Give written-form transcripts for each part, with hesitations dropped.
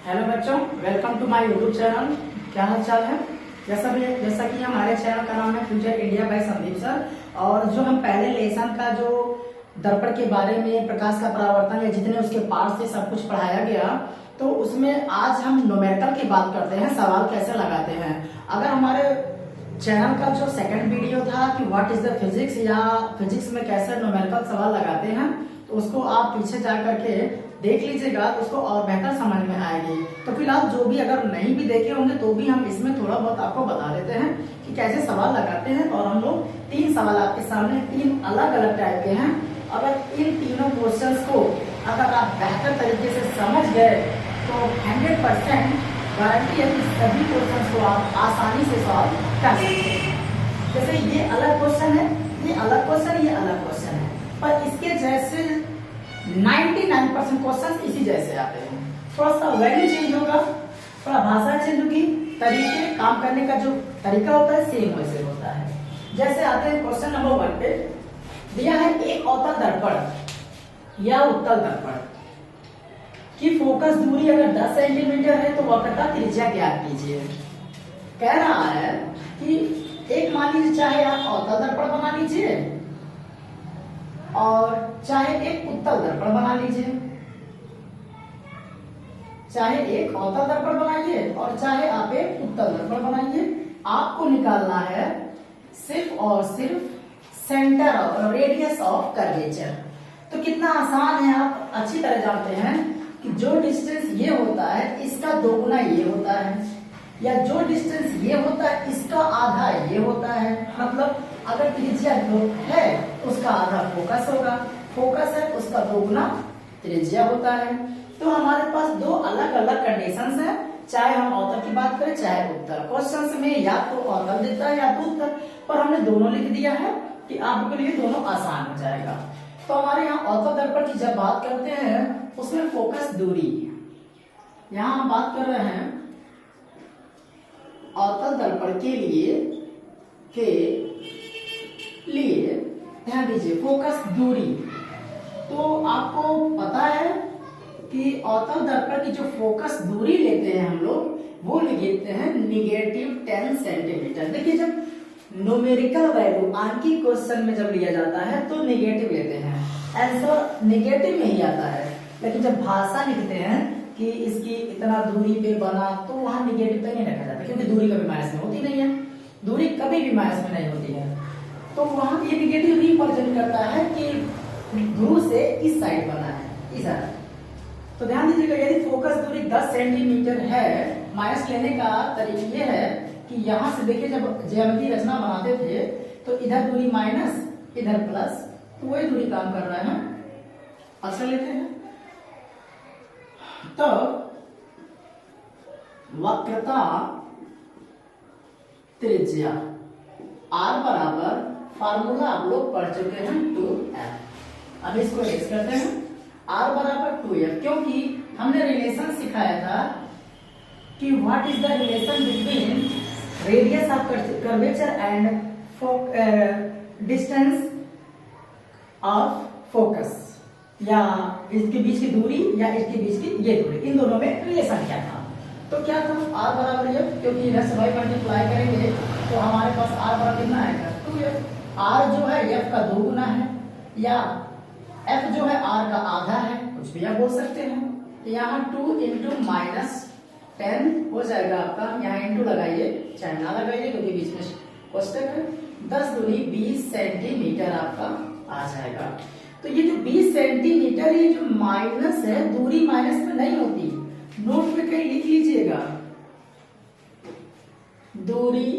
Hello बच्चों, welcome to my YouTube channel. क्या हाल चाल है? जैसा कि हमारे चैनल का नाम है future India by Sandeep sir. और जो हम पहले लेसन का जो दर्पण के बारे में, प्रकाश का परावर्तन या जितने उसके पार्ट्स थे सब कुछ पढ़ाया गया, तो उसमें आज हम न्यूमेरिकल की बात करते हैं, सवाल कैसे लगाते हैं। अगर हमारे चैनल का जो सेकंड वीडियो था कि व्हाट इज द फिजिक्स या फिजिक्स में कैसे न्यूमेरिकल सवाल लगाते हैं, तो उसको आप पीछे जा करके देख लीजिएगा, उसको और बेहतर समझ में आएगी। तो फिलहाल जो भी अगर नहीं भी देखे होंगे तो भी हम इसमें थोड़ा बहुत आपको बता देते हैं कि कैसे सवाल लगाते हैं। और हम लोग 3 सवाल आपके सामने 3 अलग अलग टाइप के हैं। अगर इन तीनों क्वेश्चंस को अगर आप बेहतर तरीके से समझ गए तो 100% गारंटी है कि सभी क्वेश्चंस को आप आसानी से सॉल्व कर सकते हैं। जैसे ये अलग क्वेश्चन है, ये अलग क्वेश्चन, ये अलग क्वेश्चन है, पर इसके जैसे 99% क्वेश्चन इसी जैसे आते हैं। थोड़ा सा वैल्यू चेंज होगा, थोड़ा भाषा चेंज होगी, तरीके काम करने का जो तरीका होता है सेम वैसे होता है। जैसे आते हैं क्वेश्चन नंबर 1 पे, दिया है एक अवतल दर्पण या उत्तल दर्पण की फोकस दूरी अगर 10 सेंटीमीटर है तो वक्रता त्रिज्या ज्ञात कीजिए। कह रहा है कि एक मान लीजिए, चाहे आप अवतल दर्पण बना लीजिए और चाहे एक उत्तल दर्पण बना लीजिए, चाहे एक अवतल दर्पण बनाइए और चाहे आप एक उत्तल दर्पण बनाइए। आपको निकालना है सिर्फ और सिर्फ सेंटर और रेडियस ऑफ कर्वेचर। तो कितना आसान है, आप अच्छी तरह जानते हैं कि जो डिस्टेंस ये होता है इसका दोगुना ये होता है, या जो डिस्टेंस ये होता है इसका आधा ये होता है। मतलब अगर त्रिज्या है उसका आधा फोकस होगा, फोकस है उसका दोगुना त्रिज्या होता है। तो हमारे पास 2 अलग अलग कंडीशंस हैं, चाहे हम अवतल की बात करें चाहे उत्तल। क्वेश्चंस में या तो अवतल देता है या तो उत्तल, पर हमने दोनों लिख दिया है कि आपके लिए दोनों आसान हो जाएगा। तो हमारे यहाँ अवतल दर्पण की जब बात करते हैं उसमें फोकस दूरी, यहाँ हम बात कर रहे हैं अवतल दर्पण के लिए ध्यान दीजिए फोकस दूरी। तो आपको पता है कि अवतल दर्पण की जो फोकस दूरी लेते हैं हम लोग वो लेते हैं -10 सेंटीमीटर। देखिए, जब न्यूमेरिकल वैल्यू आंकिक क्वेश्चन में जब लिया जाता है तो नेगेटिव लेते हैं, आंसर नेगेटिव में ही आता है। लेकिन जब भाषा लिखते हैं कि इसकी इतना दूरी पे बना, तो वहां निगेटिव तक नहीं रखा जाता, क्योंकि दूरी कभी माइनस में होती नहीं है, दूरी कभी भी माइनस में नहीं होती है। तो वहां ये निगेटिव रिप्रेजेंट करता है कि ध्रुव से इस साइड बना है, इस साइड। तो ध्यान दीजिएगा, यदि फोकस दूरी 10 सेंटीमीटर है, माइनस लेने का तरीका ये है कि यहां से देखिए, जब ज्यामितीय रचना बनाते थे तो इधर दूरी माइनस इधर प्लस, तो वही दूरी काम कर रहा है, अक्सर लेते हैं। तो वक्रता त्रिज्या R बराबर फार्मूला आप लोग पढ़ चुके हैं 2f। अब इसको एक्स करते हैं, R बराबर 2f, क्योंकि हमने रिलेशन सिखाया था कि what is the relation between radius of curvature and distance of focus, या इसके बीच की दूरी या इसके बीच की ये दूरी, इन दोनों में रिलेशन क्या था। तो क्या था, R बराबर f, क्योंकि इधर से y मल्टीप्लाई करेंगे तो हमारे पास R बराबर कितना आएगा 2f। R जो है f का दोगुना है, या f जो है R का आधा है, कुछ भी आप बोल सकते हैं। तो यहाँ 2 इंटू -10 हो जाएगा आपका, यहाँ इंटू लगाइए चाहे ना लगाइए क्योंकि बीच में कोष्टक है, 10 दूनी 20 सेंटीमीटर आपका आ जाएगा। तो ये जो 20 सेंटीमीटर, ये जो माइनस है, दूरी माइनस में नहीं होती, नोट पे कहीं लिख लीजिएगा। दूरी,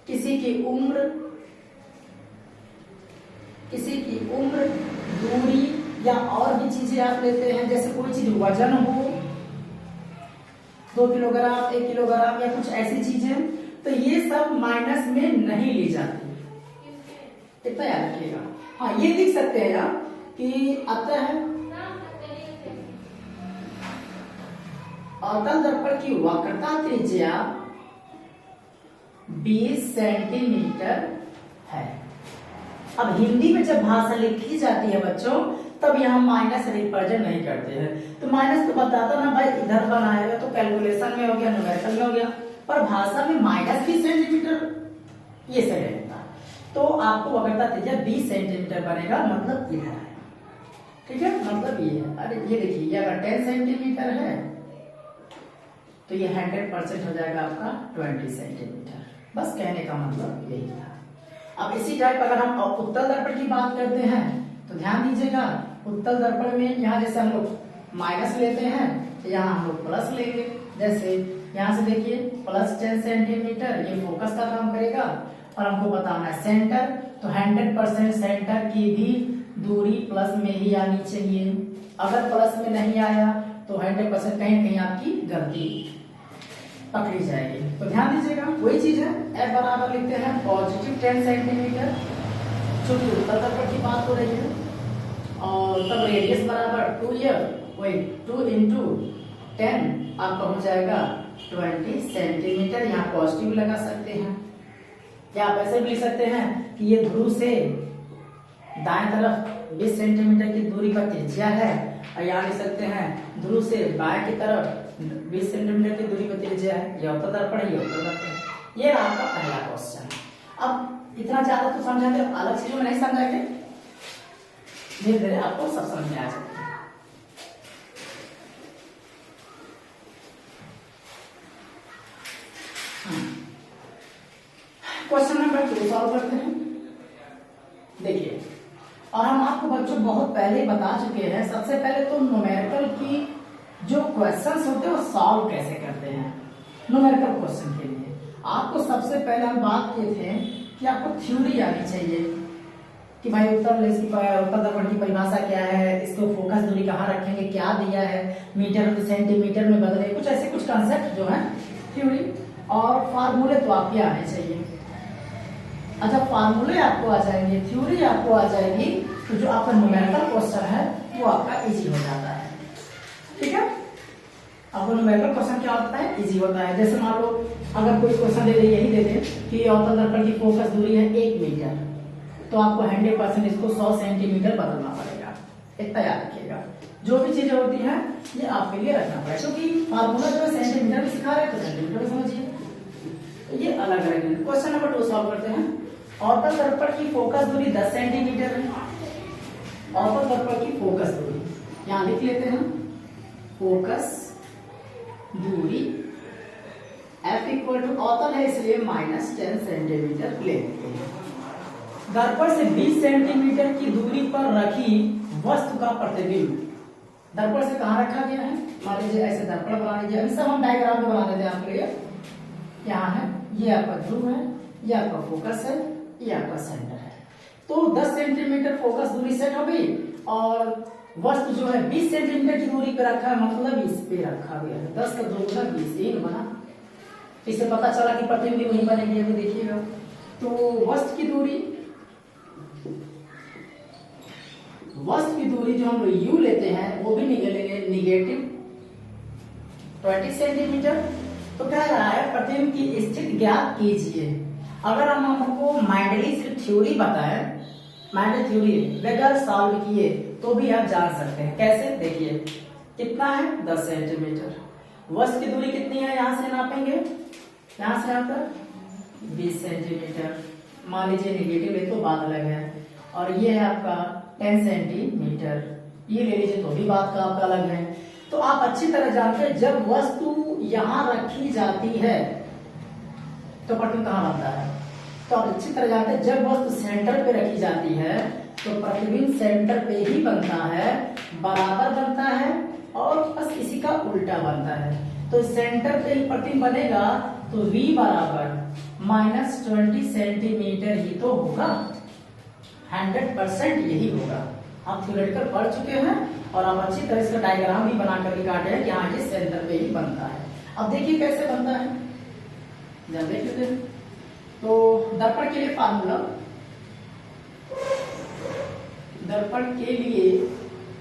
किसी की उम्र, दूरी, या और भी चीजें आप लेते हैं, जैसे कोई चीज वजन हो 2 किलोग्राम 1 किलोग्राम या कुछ ऐसी चीजें, तो ये सब माइनस में नहीं ली जाती, इतना याद रखिएगा। हाँ, ये लिख सकते हैं आप कि अतः अवतल दर्पण की वक्रता त्रिज्या 20 सेंटीमीटर है। अब हिंदी में जब भाषा लिखी जाती है बच्चों, तब यहाँ माइनस रिप्रेजेंट नहीं करते हैं। तो माइनस तो बताता ना भाई इधर बनाएगा तो कैलकुलेशन में हो गया, न्यूमेरिकल में हो गया, पर भाषा में माइनस 20 सेंटीमीटर ये सही रहेगा। तो आपको वक्रता त्रिज्या 20 सेंटीमीटर बनेगा, मतलब इधर है, ठीक है, मतलब ये है। अरे ये देखिए, ये अगर 10 सेंटीमीटर है तो ये 100% हो जाएगा आपका 20 सेंटीमीटर। बस कहने का मतलब यही था। अब इसी टाइप अगर हम उत्तल दर्पण की बात करते हैं तो ध्यान दीजिएगा, उत्तल दर्पण में यहाँ जैसे हम लोग माइनस लेते हैं तो यहाँ हम लोग प्लस लेंगे। जैसे यहाँ से देखिए प्लस 10 सेंटीमीटर ये फोकस का काम करेगा, और हमको बताना है सेंटर, तो 100% सेंटर की भी दूरी प्लस में ही आनी चाहिए। अगर प्लस में नहीं आया तो 100% कहीं कहीं आपकी गलती पकड़ी जाएगी। तो ध्यान दीजिएगा, वही चीज है। F बराबर लिखते हैं पॉजिटिव 10 सेंटीमीटर, चूंकि उत्तल दर्पण की बात हो रही है, और तब रेडियस बराबर 2 इंटू 10 आपका हो जाएगा 20 सेंटीमीटर। यहाँ पॉजिटिव लगा सकते हैं, या आप ऐसे भी लिख सकते हैं कि ये ध्रुव से दाएं तरफ 20 सेंटीमीटर की दूरी पर त्रिज्या है, और यहाँ लिख सकते हैं ध्रुव से बाएं की तरफ 20 सेंटीमीटर की दूरी पर त्रिज्या है। यह उत्तल दर्पण है, ये उत्तल दर्पण है। ये आपका पहला क्वेश्चन। अब इतना ज्यादा तो समझाते, अलग चीजों में नहीं समझाएंगे, धीरे धीरे आपको सब समझ में आ जाएगा। क्वेश्चन नंबर 2 सॉल्व करते हैं। देखिए, और हम आपको बच्चों बहुत पहले बता चुके हैं, सबसे पहले तो न्यूमेरिकल की जो क्वेश्चंस होते हैं वो सॉल्व कैसे करते हैं। न्यूमेरिकल क्वेश्चन के लिए आपको सबसे पहले हम बात किए थे कि आपको थ्योरी आनी चाहिए कि भाई उत्तल दर्पण की परिभाषा क्या है, इसको फोकस दूरी कहाँ रखेंगे, क्या दिया है, मीटर टू सेंटीमीटर में बदले, कुछ ऐसे कुछ कंसेप्ट जो है थ्योरी, और फार्मूले तो आपके आने चाहिए। अच्छा, फार्मूले आपको आ जाएंगे, थ्योरी आपको आ जाएगी, तो जो आपका न्यूमेरिकल क्वेश्चन है वो आपका इजी हो जाता है। ठीक है, आपको न्यूमेरिकल क्वेश्चन क्या होता है, इजी होता है। जैसे मान लो अगर कोई क्वेश्चन दे दे, यही दे दे कि अवतल दर्पण की फोकस दूरी है 1 मीटर, तो आपको 100% इसको 100 सेंटीमीटर बदलना पड़ेगा। इतना याद रखिएगा, जो भी चीजें होती हैं ये आपके लिए रखना पड़ेगा, क्योंकि फार्मूला जो है सेंटीमीटर में सिखा रहे हैं तो सेंटीमीटर में समझिए, तो ये अलग अलग। क्वेश्चन नंबर 2 सॉल्व करते हैं। अवतल दर्पण की फोकस दूरी 10 सेंटीमीटर है। अवतल दर्पण की फोकस दूरी यहाँ लिख लेते हैं, फोकस दूरी F इक्वल टू अवतल है इसलिए -10 सेंटीमीटर ले लेते हैं। दर्पण से 20 सेंटीमीटर की दूरी पर रखी वस्तु का प्रतिबिंब दर्पण से कहाँ रखा गया है, मान लीजिए ऐसे दर्पण बना लीजिए, अभी सब हम डायग्राम में बना देते हैं आपके लिए। यहाँ है, ये आपका ध्रुव है, ये आपका फोकस है, ये आपका सेंटर है। तो 10 सेंटीमीटर फोकस दूरी सेट हो गई, और वस्तु जो है 20 सेंटीमीटर की दूरी पे रखा है, मतलब इस पे रखा गया है। 10 का 2 गुना 20 बना, इससे पता चला कि प्रतिबिंब वही बनेगी। अभी देखिएगा, तो वस्तु की दूरी जो हम लोग यू लेते हैं वो भी निकलेंगे निगेटिव 20 सेंटीमीटर। तो कह रहा है प्रतिबिंब की स्थिति ज्ञात कीजिए। अगर हम हमको माइंडली सिर्फ थ्योरी बताएं, माइंड थ्योरी बगैर सॉल्व किए तो भी आप जान सकते हैं। कैसे, देखिए कितना है 10 सेंटीमीटर, वस्तु की दूरी कितनी है, यहां से नापेंगे, यहां से नापकर 20 सेंटीमीटर, मान लीजिए निगेटिव है तो बात अलग है, और ये है आपका 10 सेंटीमीटर, ये ले लीजिए तो भी बात का आपका अलग है। तो आप अच्छी तरह जानते हैं जब वस्तु यहां रखी जाती है तो प्रतिबिंब कहां बनता है, तो आप अच्छी तरह जानते हैं जब वस्तु सेंटर पे रखी जाती है तो प्रतिबिंब सेंटर पे ही बनता है, बराबर बनता है, और बस इसी का उल्टा बनता है। तो सेंटर पे ही प्रतिबिंब बनेगा, तो V बराबर -20 सेंटीमीटर ही तो होगा, 100% यही होगा। आप थ्योरेटिकल पढ़ चुके हैं और आप अच्छी तरह से डायग्राम भी बनाकर भी काटे हैं कि हाँ ये सेंटर पे ही बनता है। अब देखिए कैसे बनता है, जब देख लेते हैं। तो दर्पण के लिए फार्मूला, दर्पण के लिए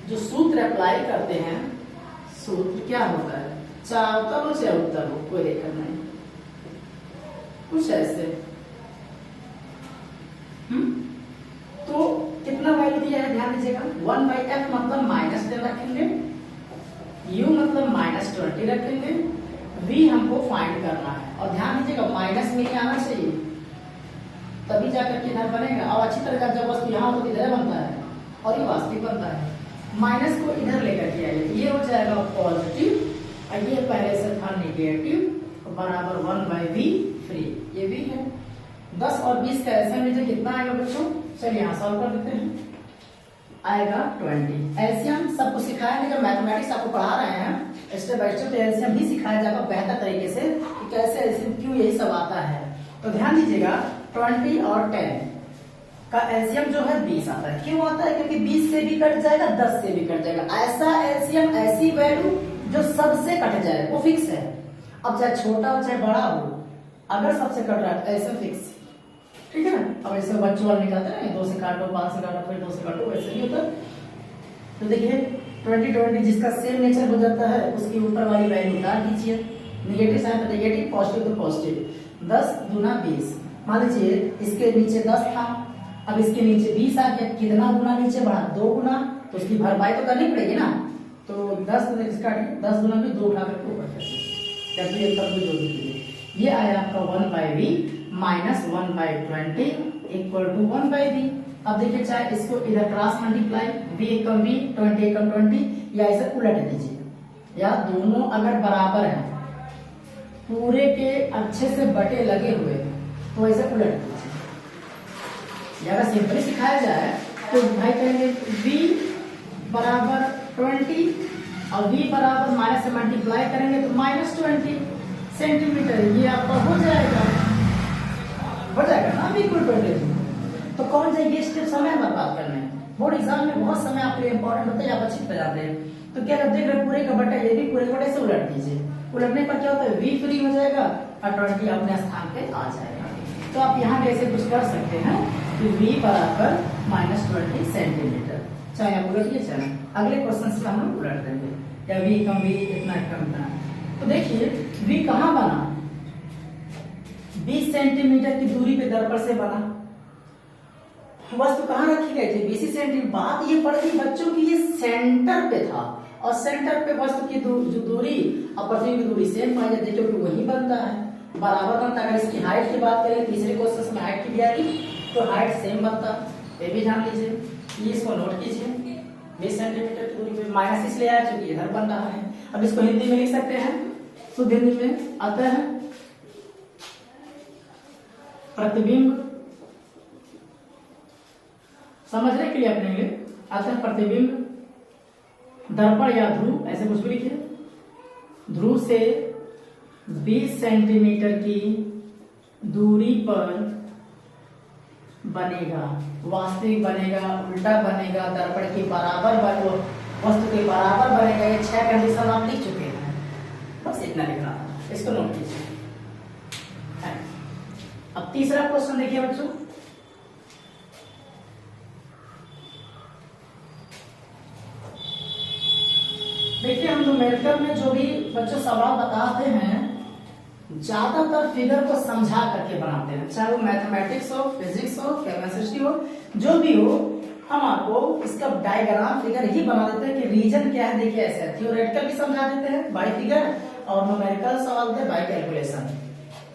जो सूत्र अप्लाई करते हैं, सूत्र क्या होता है, चाहे उत्तर हो चाहे उत्तर हो, कोई दिक्कत नहीं, कुछ ऐसे। तो कितना वैल्यू दिया है, ध्यान दीजिएगा 1/f मतलब -10 रखेंगे, u मतलब -20 रखेंगे, v हमको फाइंड करना है। और ध्यान दीजिएगा माइनस में ही आना चाहिए, तभी जाकर के इधर बनेगा। और अच्छी तरह का जब वस्तु यहाँ तो इधर बनता है और ये वास्तविक बनता है। माइनस को इधर लेकर के आइए, ये हो जाएगा पॉजिटिव और ये पहले से था नेगेटिव, बराबर 1/v फ्री, ये भी है। 10 और 20 का एलसीएम लीजिए, कितना आएगा बच्चों? चलिए यहाँ सॉल्व कर देते हैं। आएगा 20। एलसीएम सबको सिखाया नहीं, जब मैथमेटिक्स आपको पढ़ा रहे हैं स्टेप बाय स्टेप, तो एलसीएम भी सिखाया जाएगा बेहतर तरीके से कि कैसे एलसीएम क्यों यही सब आता है। तो ध्यान दीजिएगा 20 और 10 का एलसीएम जो है 20 आता है। क्यों आता है? क्योंकि 20 से भी कट जाएगा, 10 से भी कट जाएगा। ऐसा एलसीएम, ऐसी वैल्यू जो सबसे कट जाए, वो फिक्स है। अब चाहे छोटा हो चाहे बड़ा हो, अगर सबसे कट रहा है तो एलसीएम फिक्स, ठीक है ना। अब ऐसे बच्चों वाले निकालते हैं 2 से काटो, 5 से काटो, फिर 2 से काटो, वैसे नहीं होता। तो देखिए 20 जिसका सेम नेचर हो जाता है उसकी ऊपर वाली वैल्यू उतार दीजिए, नेगेटिव साइन तो नेगेटिव, पॉजिटिव तो पॉजिटिव। 10 दूना 20, मान लीजिए इसके नीचे 10 था, अब इसके नीचे 20 आ गया, कितना गुना नीचे बढ़ा? 2 गुना, तो इसकी भरपाई तो करनी पड़ेगी ना। तो 10 गुना भी 2 उठा करके ऊपर ये आया आपका 1/v minus 1/20 equal to 1/v। अब देखिए चाहे इसको इधर क्रॉस मल्टीप्लाई, v एकम v, 20 एकम 20, या इसे उलट दीजिए, या दोनों अगर बराबर हैं, पूरे के अच्छे से बटे लगे हुए तो ऐसे उलट दीजिए। अगर सिंपली सिखाया जाए तो भाई कहेंगे v बराबर 20 और v बराबर माइनस से मल्टीप्लाई करेंगे तो -20 सेंटीमीटर, ये आपका हो जाएगा ना v = 20। तो कौन सा ये स्टेप समय बर्बाद करने, बोर्ड एग्जाम में बहुत समय आपके लिए इंपॉर्टेंट होता है, आप अच्छी तरह जानते हैं। तो क्या देख रहे पूरे का बटा, ये भी पूरे का बटे से उलट दीजिए, उलटने पर क्या होता है v फ्री हो जाएगा और 20 अपने स्थान पे आ जाएगा। तो आप यहाँ कैसे कुछ कर सकते हैं कि v बराबर -20 सेंटीमीटर, चाहे आप उलटिए चाहे अगले क्वेश्चन से हम लोग उलट देंगे, या v कम v इतना कम इतना। तो देखिए v कहाँ बना? 20 सेंटीमीटर की दूरी पे दर्पण से बना, वस्तु कहाँ रखी गई थी? 20 सेंटीमीटर। बात ये पड़ गई बच्चों की, ये सेंटर पे था और सेंटर पे वस्तु की जो दूरी और पृथ्वी की दूरी सेम पाई जाती है, क्योंकि वही बनता है, बराबर बनता है। अगर इसकी हाइट की बात करें, तीसरे क्वेश्चन में हाइट की भी आई तो हाइट सेम बनता, ये भी जान लीजिए, ये इसको नोट कीजिए। 20 सेंटीमीटर की दूरी पे माइनस इसलिए आया क्योंकि इधर बन रहा है। अब इसको हिंदी में लिख सकते हैं, शुद्ध हिंदी में आता है प्रतिबिंब, समझने के लिए अपने लिए आता है प्रतिबिंब दर्पण या ध्रुव, ऐसे कुछ भी लिखिए, ध्रुव से 20 सेंटीमीटर की दूरी पर बनेगा, वास्तविक बनेगा, उल्टा बनेगा, दर्पण के बराबर बनेगा, वस्तु के बराबर बनेगा। ये 6 कंडीशन आप लिख चुके हैं, बस इतना लिखना, इसको नोट कीजिए। अब तीसरा क्वेश्चन देखिए बच्चों, देखिए हम न्यूमेरिकल में जो भी बच्चों सवाल बताते हैं ज्यादातर फिगर को समझा करके बनाते हैं, चाहे वो मैथमेटिक्स हो, फिजिक्स हो, केमिस्ट्री हो, जो भी हो, हम आपको इसका डायग्राम फिगर ही बना देते हैं कि रीजन क्या है। देखिए ऐसे थ्योरेटिकल भी समझा देते हैं बाय फिगर और न्यूमेरिकल सवाल देते हैं बाय कैलकुलेशन।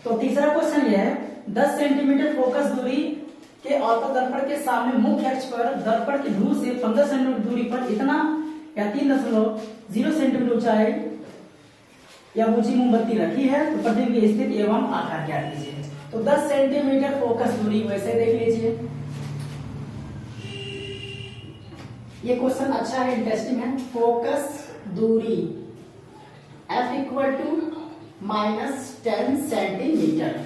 तो तीसरा क्वेश्चन ये है, 10 सेंटीमीटर फोकस दूरी के अवतल दर्पण के सामने मुख्य अक्ष पर दर्पण की ध्रुव से 15 सेंटीमीटर दूरी पर इतना या 3.0 सेंटीमीटर ऊंचाई या ऊंची मोमबत्ती रखी है, तो प्रतिबिंब की स्थिति एवं आकार क्या कीजिए। तो 10 सेंटीमीटर फोकस दूरी वैसे देख लीजिए, ये क्वेश्चन अच्छा है, इंटरेस्टिंग है। फोकस दूरी F = -10 सेंटीमीटर,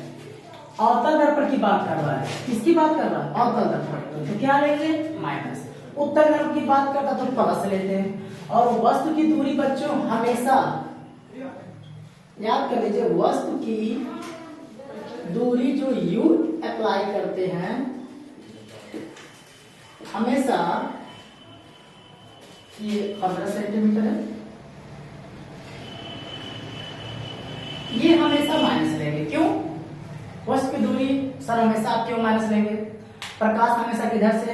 अवतल दर्पण की बात कर रहा है, किसकी बात कर रहा है? अवतल दर्पण, तो क्या लेंगे? माइनस। उत्तल दर्पण की बात करता तो प्लस लेते हैं। और वस्तु की दूरी बच्चों हमेशा याद कर लीजिए, वस्तु की दूरी जो u अप्लाई करते हैं हमेशा, ये 15 सेंटीमीटर है, ये हमेशा माइनस लेंगे। क्यों? वस्तु की दूरी सर हमेशा आप क्यों माइनस लेंगे? प्रकाश हमेशा किधर से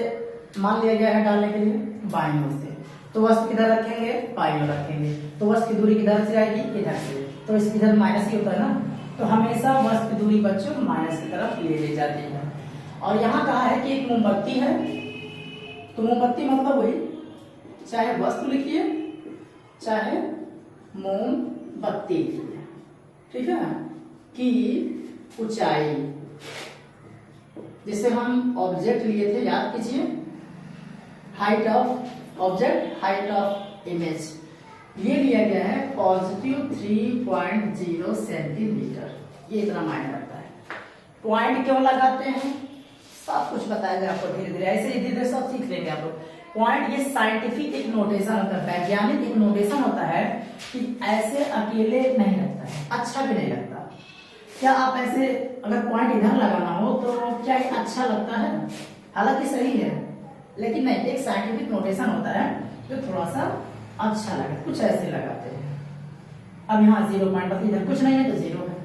मान लिया गया है डालने के लिए बाईं ओर से, तो वस्तु किधर रखेंगे, बाईं ओर रखेंगे, तो वस्तु की दूरी किधर से आएगी, इधर से, तो इस इधर माइनस ही होता है ना, तो हमेशा वस्तु की दूरी बच्चों माइनस की तरफ ले जाती है। और यहाँ कहा है कि एक मोमबत्ती है, तो मोमबत्ती मतलब वही, चाहे वस्तु लिखिए चाहे मोमबत्ती लिखिए, ठीक है, की ऊंचाई, जिसे हम ऑब्जेक्ट लिए थे, याद कीजिए, height of object, height of image, ये लिया गया है पॉजिटिव 3.0 सेंटीमीटर। ये इतना मायने रखता है। पॉइंट क्यों लगाते हैं, सब कुछ बताएगा आपको धीरे धीरे, ऐसे धीरे धीरे सब सीख लेंगे आप लोग। पॉइंट ये साइंटिफिक एक नोटेशन होता है, वैज्ञानिक एक नोटेशन होता है कि ऐसे अकेले नहीं लगता है, अच्छा भी नहीं लगता। क्या आप ऐसे अगर पॉइंट इधर लगाना हो तो क्या ये अच्छा लगता है, हालांकि सही है, लेकिन नहीं, एक साइंटिफिक नोटेशन होता है जो थोड़ा सा अच्छा लगे, कुछ ऐसे लगाते हैं। अब यहाँ 0 पॉइंट, इधर कुछ नहीं है तो 0 है,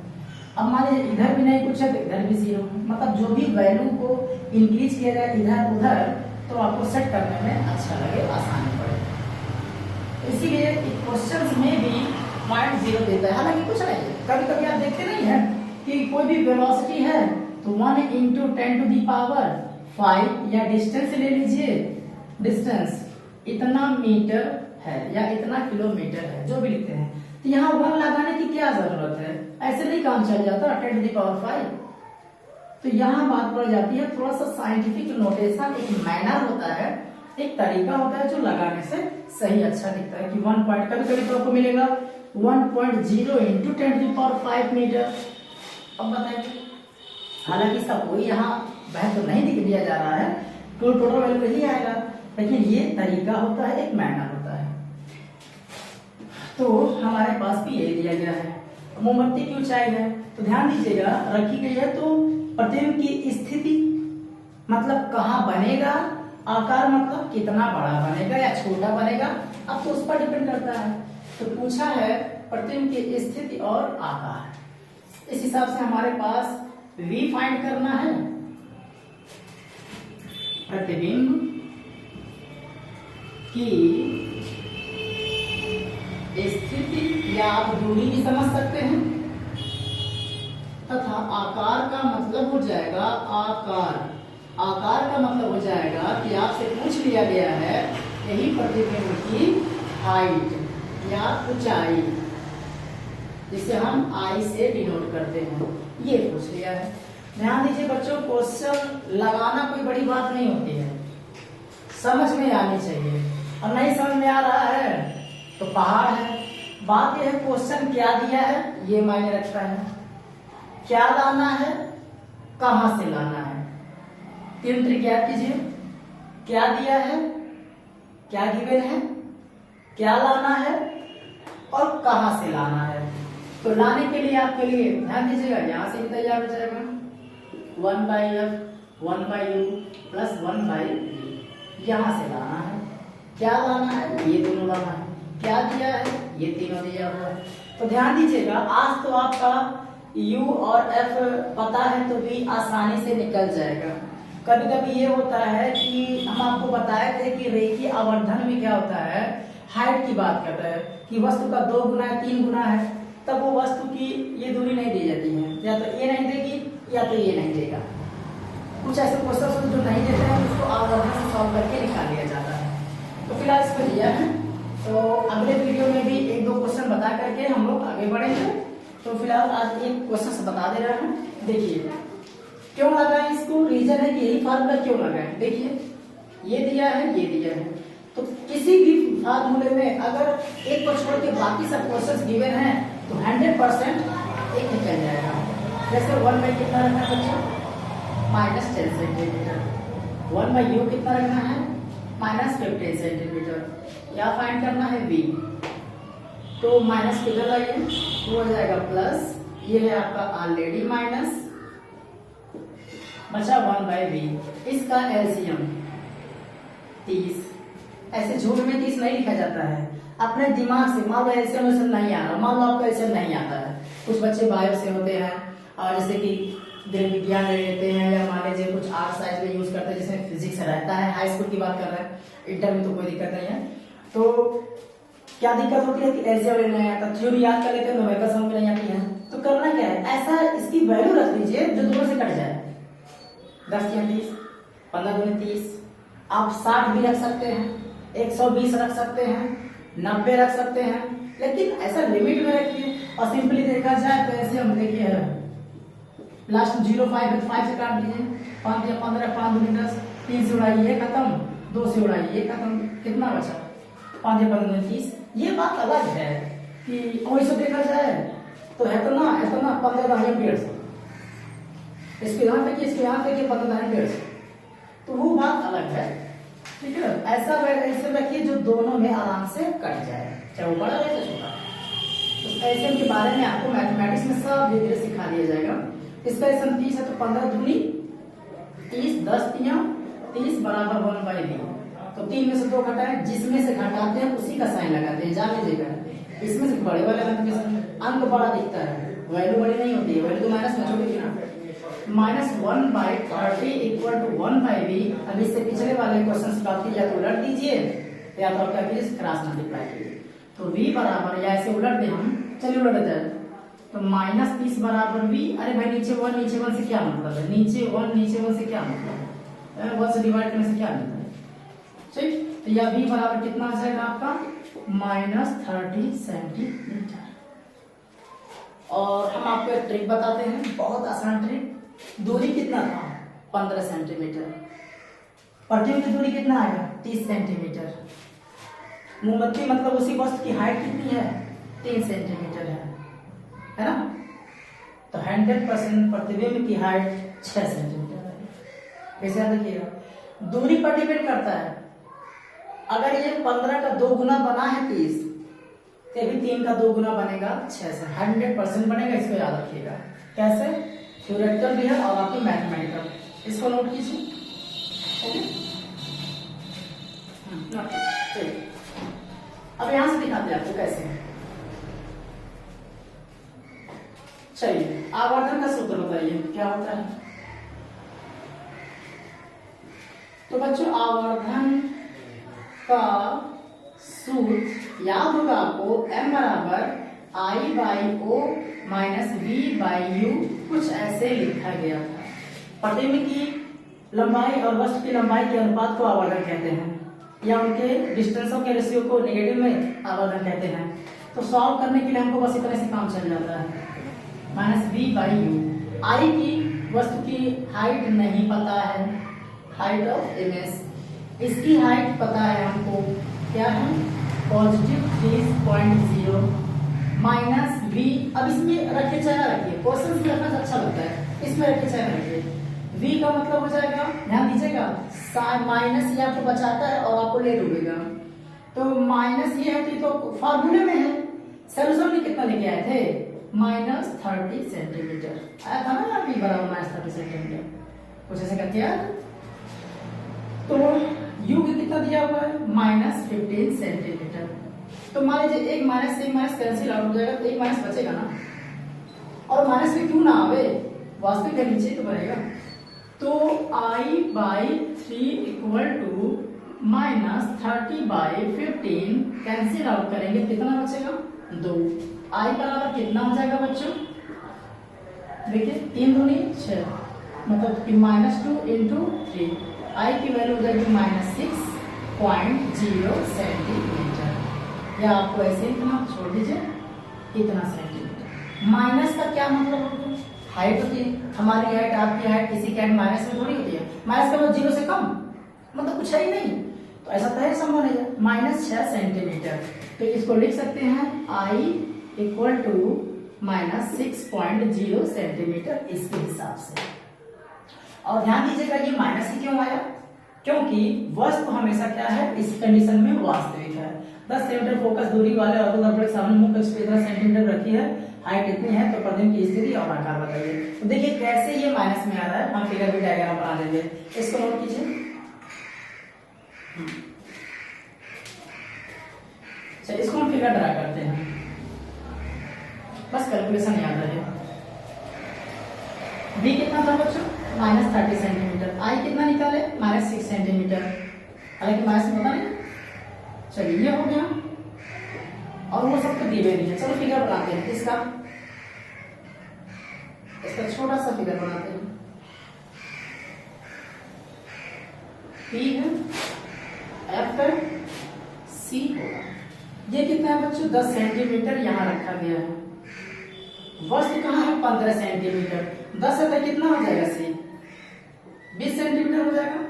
अब मान लीजिए इधर भी नहीं कुछ है तो इधर भी 0 है, मतलब जो भी वैल्यू को इंक्रीज किया जाए इधर उधर तो आपको सेट करने में अच्छा लगे, आसानी पड़े। इसीलिए क्वेश्चन में भी 0.0 देता है, हालांकि कुछ नहीं है। कभी कभी आप देखते नहीं है कि कोई भी वेलोसिटी है तो 1 × 10⁵ या डिस्टेंस ले लीजिए, डिस्टेंस इतना मीटर है या इतना किलोमीटर है, जो भी लिखते हैं, तो यहाँ 1 लगाने की क्या जरूरत है, ऐसे नहीं काम चल जाता 10⁵। तो यहाँ बात पड़ जाती है, थोड़ा सा साइंटिफिक नोटेशन, एक मैनर होता है, एक तरीका होता है जो लगाने से सही अच्छा दिखता है कि 1 पॉइंट, कभी कभी तो आपको मिलेगा 1.0 × 10⁵ मीटर। अब बताइए, हालांकि इसका कोई यहाँ वह तो नहीं दिख दिया जा रहा है, टोटल वैल्यू यही आएगा, लेकिन ये तरीका होता है, एक मैनर होता है। तो हमारे पास भी ये दिया गया है, मोमबत्ती की ऊंचाई है, तो ध्यान दीजिएगा रखी गई है, तो प्रतिबिंब की स्थिति मतलब कहाँ बनेगा, आकार मतलब कितना बड़ा बनेगा या छोटा बनेगा, अब तो उस पर डिपेंड करता है। तो पूछा है प्रतिबिंब की स्थिति और आकार, इस हिसाब से हमारे पास V फाइंड करना है, प्रतिबिंब की स्थिति या आप दूरी भी समझ सकते हैं, तथा आकार का मतलब हो जाएगा, आकार का मतलब हो जाएगा कि आपसे पूछ लिया गया है यही प्रतिबिंब की हाइट या ऊंचाई, जिसे हम I से डिनोट करते हैं, ये पूछ लिया है। ध्यान दीजिए बच्चों, क्वेश्चन लगाना कोई बड़ी बात नहीं होती है, समझ में आनी चाहिए, और नहीं समझ में आ रहा है तो पहाड़ है। बात यह है क्वेश्चन क्या दिया है ये मायने रखता है, क्या लाना है, कहां से लाना है। 3 ट्रिक याद कीजिए, क्या दिया है, क्या गिवन है, क्या लाना है और कहां से लाना है। तो लाने के लिए आपके लिए ध्यान दीजिएगा, यहां से भी तैयार हो जाएगा 1/f 1/u + 1/v, यहां से लाना है। क्या लाना है, ये दोनों लाना है, क्या दिया है, ये तीनों दिया हुआ है। तो ध्यान दीजिएगा, आज तो आपका u और f पता है तो v आसानी से निकल जाएगा। कभी कभी ये होता है कि हम आपको बताए थे कि रेखीय आवर्धन में क्या होता है, हाइट की बात करता है कि वस्तु का 2 गुना है 3 गुना है, तब वो वस्तु की ये दूरी नहीं दी जाती है, या तो ये नहीं देगी या तो ये नहीं देगा। कुछ ऐसे क्वेश्चन जो नहीं देते हैं उसको आवर्धन से सॉल्व करके निकाल लिया जाता है। तो फिलहाल इसको दिया है, तो अगले वीडियो में भी 1-2 क्वेश्चन बता करके हम लोग आगे बढ़ेंगे। तो फिलहाल आज एक क्वेश्चन से बता दे रहा हूँ, देखिए क्यों लगाएं इसको, रीजन है कि यही फार्मूला क्यों लगाएं। देखिए ये दिया है, ये दिया है, तो किसी भी फार्मूले में अगर एक को छोड़ के बाकी सब क्वेश्चन गिवन है तो 100% एक निकल जाएगा। जैसे 1/, कितना रखना है बच्चों, -10 सेंटीमीटर, 1/u कितना रखना है, -15 सेंटीमीटर, या फाइंड करना है v, तो माइनस किधर लाइए, वो हो जाएगा प्लस, ये है आपका ऑलरेडी माइनस, बचा 1/v। इसका एलसीएम 30, ऐसे झूठ में 30 नहीं लिखा जाता है, अपने दिमाग से। मान लो एलसीएम नहीं आ रहा, मान लो आपका एलसीएम नहीं आता है, कुछ बच्चे बायो से होते हैं, और जैसे कि गृह विज्ञान ले लेते हैं या मान लीजिए कुछ आर्ट साइंस में यूज करते हैं जिसमें फिजिक्स रहता है, हाई स्कूल की बात कर रहे हैं, इंटर में तो कोई दिक्कत नहीं है। तो क्या दिक्कत होती है कि एलसीएम नहीं आता, थ्योरी याद कर लेते हैं, न्यूमेरिकल समझ में नहीं आती है। तो करना क्या है, ऐसा इसकी वैल्यू रख दीजिए जो दोनों से कट जाए। 10 या 20, 15 दूनी 30, आप 60 भी रख सकते हैं, 120 रख सकते हैं, 90 रख सकते हैं, लेकिन ऐसा लिमिट में रखिए। और सिंपली देखा जाए तो ऐसे हम देखिए लास्ट 0.5 है, 5 से काट दीजिए, 5 या 15, 5 दूनी 10, 3 से उड़ाइए खत्म, 2 से उड़ाइए खत्म, कितना बचा, 5 या 15 दूनी 30। ये बात अलग है कि वैसे देखा जाए तो है तो ना 15 दाने पेड़ से, इसके यहाँ पे इसके यहाँ पे 15 दाने पेड़ से, तो वो बात अलग है। ठीक है, ऐसा ऐसे रखिए जो दोनों में आराम से कट जाए, चाहे वो बड़ा रहे चाहे छोटा। तो ऐसे के बारे में आपको मैथमेटिक्स में सब धीरे धीरे सिखा दिया जाएगा। इसका एसम 30 है तो 15 दूनी 30, 10 तिया 30 बराबर 1/b। तो 3 में से 2 घटाए, जिसमें से घटाते हैं उसी का साइन लगाते हैं, जान लीजिएगा। इसमें से बड़े वाले अंक बड़ा दिखता है, वैल्यू बड़ी नहीं होती है, वैल्यू तो माइनस में छोड़ेगी ना। -1/30 इक्वल टू 1/b। अब इससे पिछले वाले क्वेश्चन की बात की जाए तो उलट दीजिए या तो क्या कीजिए, क्रॉस मल्टीप्लाई कीजिए। तो v बराबर, या ऐसे उलट दे हम, चलिए उलट जाए तो -30 बराबर v। अरे भाई नीचे 1 से क्या मतलब है, नीचे 1 से क्या मतलब है, 1 से डिवाइड करने से क्या मिलता है। ठीक, तो यह v बराबर कितना आ जाएगा आपका -30 सेंटीमीटर। और हम आपको एक ट्रिक बताते हैं, बहुत आसान ट्रिक। दूरी कितना था, 15 सेंटीमीटर। प्रतिबिंब की दूरी कितना आएगा, 30 सेंटीमीटर। मोमबत्ती मतलब उसी वस्तु की हाइट कितनी है, 3 सेंटीमीटर है ना। तो 100% प्रतिबिंब की हाइट 6 सेंटीमीटर है। कैसे याद रखिएगा, दूरी पर डिपेंड करता है। अगर ये 15 का 2 गुना बना है 30, तो भी 3 का 2 गुना बनेगा 6 से, 100% बनेगा। इसको याद रखिएगा। कैसे, थ्योरेटिकल भी है और आपकी मैथमेटिकल, इसको नोट कीजिए। ओके, चलिए अब यहां से दिखाते हैं आपको कैसे। चलिए आवर्धन का सूत्र बताइए क्या होता है। तो बच्चों आवर्धन का सूत्र याद होगा आपको, m बराबर I/O माइनस V/U, कुछ ऐसे लिखा गया था। प्रतिबिंब की लंबाई और वस्तु की लंबाई के अनुपात को आवर्धन कहते हैं, या उनके डिस्टेंसों के रेशियो को नेगेटिव में आवर्धन कहते हैं। तो सॉल्व करने के लिए हमको बस इतना से काम चल जाता है, -V/U। I की वस्तु की हाइट नहीं पता है, हाइट ऑफ इमेज, इसकी हाइट पता है हमको, क्या है, +30.0 माइनस V। अब इसमें रखे चाहे रखिए, क्वेश्चन में रखना अच्छा लगता है, इसमें रखे चाहे रखिए। V का मतलब हो जाएगा, ध्यान दीजिएगा, माइनस ये आपको बचाता है और आपको ले डूबेगा। तो माइनस ये है तो फॉर्मूले में है, सोल्यूशन में कितना लेके आए थे, -30 सेंटीमीटर आया था ना, V बराबर -30 सेंटीमीटर, कुछ ऐसे करके यार। तो U कितना दिया हुआ है, -15 सेंटीमीटर। तो मान लीजिए एक माइनस से एक माइनस कैंसिल आउट हो जाएगा, तो एक माइनस बचेगा ना, और माइनस में क्यों ना आवे, वास्तविक के नीचे तो बनेगा। तो I/3 equal to -30/15 cancel out करेंगे, कितना बचेगा, 2। I बराबर कितना हो जाएगा बच्चों, देखिए 3 दूनी 6, मतलब कि -2 × 3। I की वैल्यू हो जाएगी -6.0 सेंटीमीटर, या आपको ऐसे इतना छोड़ दीजिए, इतना सेंटीमीटर। माइनस का क्या मतलब होता है, हाइट होती है, हमारी हाइट आपकी हाइट, किसी की हाइट माइनस में थोड़ी होती है, माइनस का मतलब 0 से कम, मतलब कुछ है ही नहीं। तो ऐसा तो है संभव नहीं है, -6 सेंटीमीटर। तो इसको लिख सकते हैं I इक्वल टू -6.0 सेंटीमीटर इसके हिसाब से। और ध्यान दीजिएगा ये माइनस ही क्यों आया, क्योंकि वस्तु हमेशा क्या है, इस कंडीशन में वास्तविक है। 10 सेंटीमीटर फोकस दूरी वाले ऑर्थोदर्पण के सामने मुख कक्ष पे 10 सेंटीमीटर रखी है, हाइट इतनी है, तो प्रतिबिंब की स्थिति और आकार बताइए। तो देखिए कैसे ये माइनस में आ रहा है, हम फिगर भी डायग्राम बना देंगे, इसको नोट कीजिए। चलिए इसको हम फिगर ड्रा करते हैं, बस कैलकुलेशन याद रहे। V कितना था बच्चों, -30 सेंटीमीटर। I कितना निकाले, -6 सेंटीमीटर। हालांकि माइनस में पता नहीं। चलिए ये हो गया, और वो सब तो दिए नहीं है। चलो फिगर बनाते हैं इसका छोटा सा फिगर बनाते हैं। P है, F है, C होगा। ये कितना है बच्चों, 10 सेंटीमीटर यहाँ रखा गया है। वस्तु कहाँ है, 15 सेंटीमीटर। 10 है तो कितना हो जाएगा, C 20 सेंटीमीटर हो जाएगा।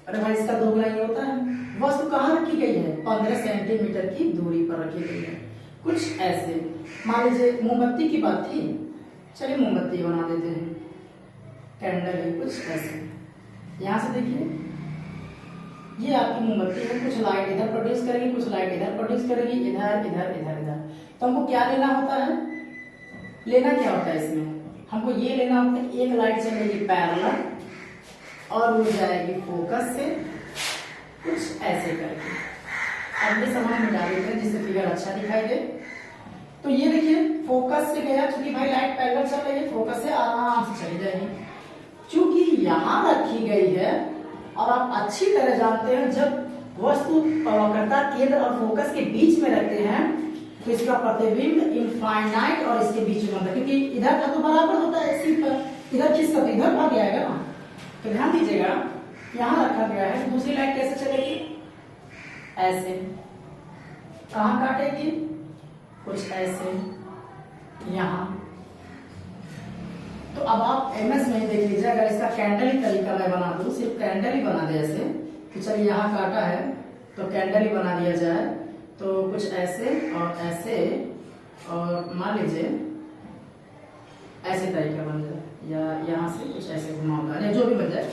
अरे भाई इसका दोगुना ही होता है। वस्तु कहाँ रखी गई है, 15 सेंटीमीटर की दूरी पर रखी गई है। कुछ ऐसे, मान लीजिए मोमबत्ती की बात थी, चलिए मोमबत्ती बना देते हैं। कैंडल है, कुछ ऐसे। यहाँ से देखिए, ये आपकी मोमबत्ती है। कुछ लाइट इधर प्रोड्यूस करेगी, कुछ लाइट इधर प्रोड्यूस करेगी, इधर इधर इधर इधर। तो हमको क्या लेना होता है, लेना क्या होता है इसमें, हमको ये लेना होता है, एक लाइट चलेगी पैरेलल और वो जाएगी फोकस से, कुछ ऐसे करके। अब ये सब हम मिटा देते हैं जिससे फिगर अच्छा दिखाई दे। तो ये देखिए फोकस से गया, क्योंकि भाई लाइट पैरेलल चल रही है, फोकस से आराम से चली जाएगी। चूंकि यहाँ रखी गई है, और आप अच्छी तरह जानते हैं जब वस्तु वक्रता केंद्र और फोकस के बीच में रखते हैं तो इसका प्रतिबिंब इनफाइनाइट और इसके बीच में होता है, क्योंकि इधर का तो बराबर होता है इसी पर, इधर किसका तो इधर भाग जाएगा ना। तो ध्यान दीजिएगा, यहाँ रखा गया है। दूसरी लाइट कैसे चलेगी, ऐसे। कहाँ काटेगी, कुछ ऐसे यहाँ। तो अब आप एमएस में देख लीजिए, अगर इसका कैंडल ही तरीका मैं बना दूं, सिर्फ कैंडल ही बना दे ऐसे कि चलिए यहाँ काटा है तो कैंडल ही बना दिया जाए, तो कुछ ऐसे और ऐसे, और मान लीजिए ऐसे तरीका बन जाए, या यहाँ से कुछ ऐसे घुमाऊंगा या जो भी बन जाए।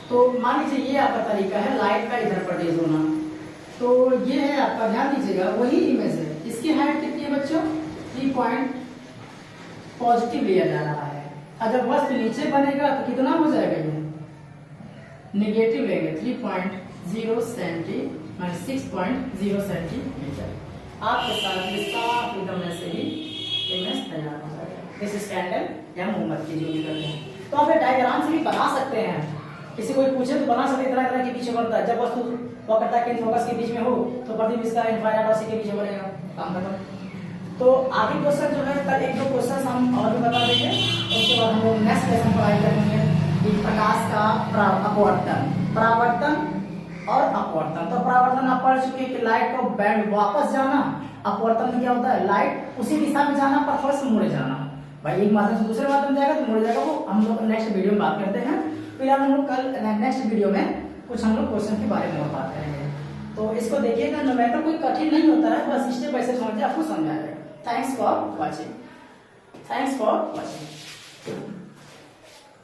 तो मान लीजिए ये आपका तरीका है लाइट का इधर प्रोड्यूस होना। तो ये है आपका, ध्यान दीजिएगा वही इमेज है। इसकी हाइट कितनी है बच्चों, 3 पॉइंट पॉजिटिव लिया जा रहा है। अगर वस्तु नीचे बनेगा तो कितना हो जाएगा, ये नेगेटिव लेंगे, 3.0 सेंटीमीटर 6.0 सेंटीमीटर। आपके साथ ये साफ एकदम ऐसे ही इमेज तैयार हो जाएगा। दिस इज कैंडल या मोमबत्ती जो भी करते हैं। तो आप डायग्राम से भी बना सकते हैं, किसी कोई पूछे तो बना सकते हैं। इतना के पीछे बनता है, जब वस्तु वक्रता केंद्र फोकस के बीच में हो तो प्रतिबिंब इसका इनफाइनाइट और सी के पीछे बनेगा। काम खत्म। तो आगे क्वेश्चन जो है, कल 1-2 क्वेश्चन हम और भी बता देंगे, उसके बाद हम लोग नेक्स्ट लेसन पढ़ाई करेंगे कि प्रकाश का परावर्तन और अपवर्तन। तो परावर्तन आप पढ़ चुके कि लाइट को बैंड वापस जाना, अपवर्तन में क्या होता है, लाइट उसी दिशा में जाना पर फर्स्ट मुड़े जाना। भाई एक माध्यम से दूसरे माध्यम जाएगा तो मुड़ जाएगा, वो हम लोग नेक्स्ट वीडियो में बात करते हैं। फिर हम लोग कल नेक्स्ट वीडियो में कुछ हम लोग क्वेश्चन के बारे में और बात करेंगे। तो इसको देखिएगा, न्यूमेरिकल कोई कठिन नहीं होता है, बस स्टेप बाय स्टेप समझिए, आपको समझ आ जाएगा। Thanks for watching.